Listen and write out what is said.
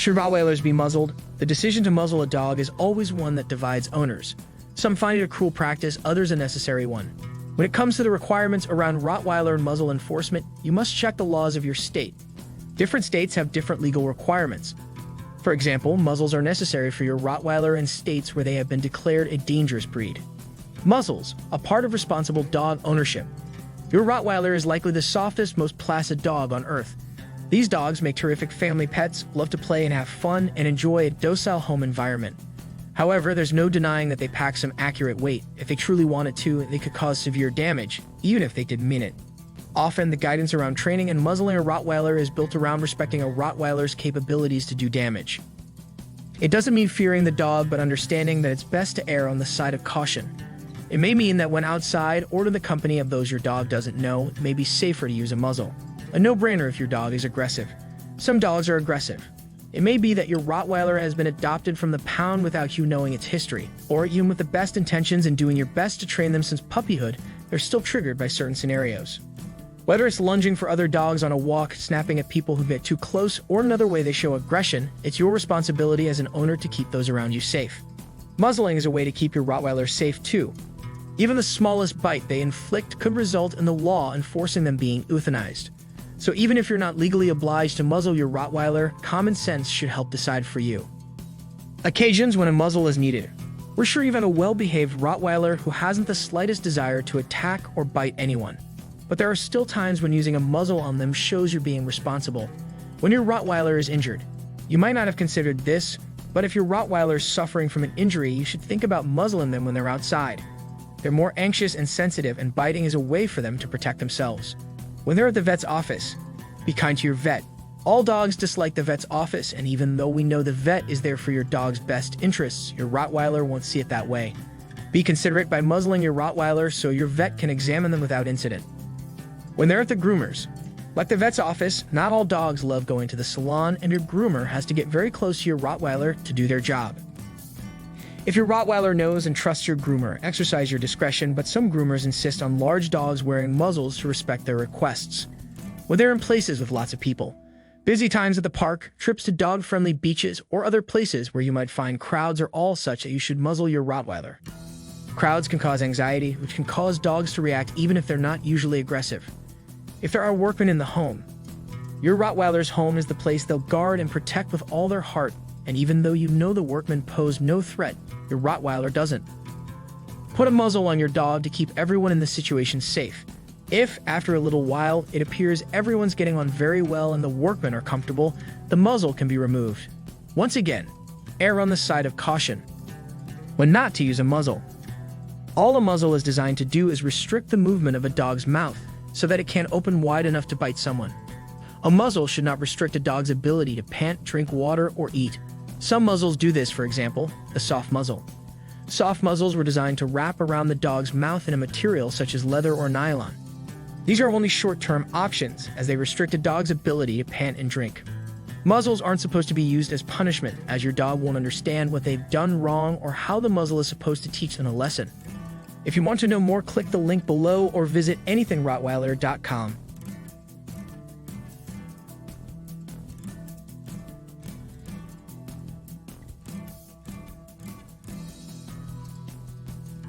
Should Rottweilers be muzzled? The decision to muzzle a dog is always one that divides owners. Some find it a cruel practice, others a necessary one. When it comes to the requirements around Rottweiler and muzzle enforcement, you must check the laws of your state. Different states have different legal requirements. For example, muzzles are necessary for your Rottweiler in states where they have been declared a dangerous breed. Muzzles, a part of responsible dog ownership. Your Rottweiler is likely the softest, most placid dog on earth. These dogs make terrific family pets, love to play and have fun, and enjoy a docile home environment. However, there's no denying that they pack some accurate weight. If they truly wanted to, they could cause severe damage, even if they didn't mean it. Often, the guidance around training and muzzling a Rottweiler is built around respecting a Rottweiler's capabilities to do damage. It doesn't mean fearing the dog, but understanding that it's best to err on the side of caution. It may mean that when outside or in the company of those your dog doesn't know, it may be safer to use a muzzle. A no-brainer if your dog is aggressive. Some dogs are aggressive. It may be that your Rottweiler has been adopted from the pound without you knowing its history, or even with the best intentions and doing your best to train them since puppyhood, they're still triggered by certain scenarios. Whether it's lunging for other dogs on a walk, snapping at people who get too close, or another way they show aggression, it's your responsibility as an owner to keep those around you safe. Muzzling is a way to keep your Rottweiler safe too. Even the smallest bite they inflict could result in the law enforcing them being euthanized. So even if you're not legally obliged to muzzle your Rottweiler, common sense should help decide for you. Occasions when a muzzle is needed. We're sure you've had a well-behaved Rottweiler who hasn't the slightest desire to attack or bite anyone. But there are still times when using a muzzle on them shows you're being responsible. When your Rottweiler is injured, you might not have considered this, but if your Rottweiler is suffering from an injury, you should think about muzzling them when they're outside. They're more anxious and sensitive, and biting is a way for them to protect themselves. When they're at the vet's office, be kind to your vet. All dogs dislike the vet's office, and even though we know the vet is there for your dog's best interests, your Rottweiler won't see it that way. Be considerate by muzzling your Rottweiler so your vet can examine them without incident. When they're at the groomers, like the vet's office, not all dogs love going to the salon, and your groomer has to get very close to your Rottweiler to do their job. If your Rottweiler knows and trusts your groomer, exercise your discretion, but some groomers insist on large dogs wearing muzzles to respect their requests. When they're in places with lots of people, busy times at the park, trips to dog-friendly beaches, or other places where you might find crowds are all such that you should muzzle your Rottweiler. Crowds can cause anxiety, which can cause dogs to react even if they're not usually aggressive. If there are workmen in the home, your Rottweiler's home is the place they'll guard and protect with all their heart, and even though you know the workmen pose no threat, your Rottweiler doesn't. Put a muzzle on your dog to keep everyone in the situation safe. If, after a little while, it appears everyone's getting on very well and the workmen are comfortable, the muzzle can be removed. Once again, err on the side of caution. When not to use a muzzle. All a muzzle is designed to do is restrict the movement of a dog's mouth so that it can't open wide enough to bite someone. A muzzle should not restrict a dog's ability to pant, drink water, or eat. Some muzzles do this, for example, the soft muzzle. Soft muzzles were designed to wrap around the dog's mouth in a material such as leather or nylon. These are only short-term options, as they restrict a dog's ability to pant and drink. Muzzles aren't supposed to be used as punishment, as your dog won't understand what they've done wrong or how the muzzle is supposed to teach them a lesson. If you want to know more, click the link below or visit anythingrottweiler.com.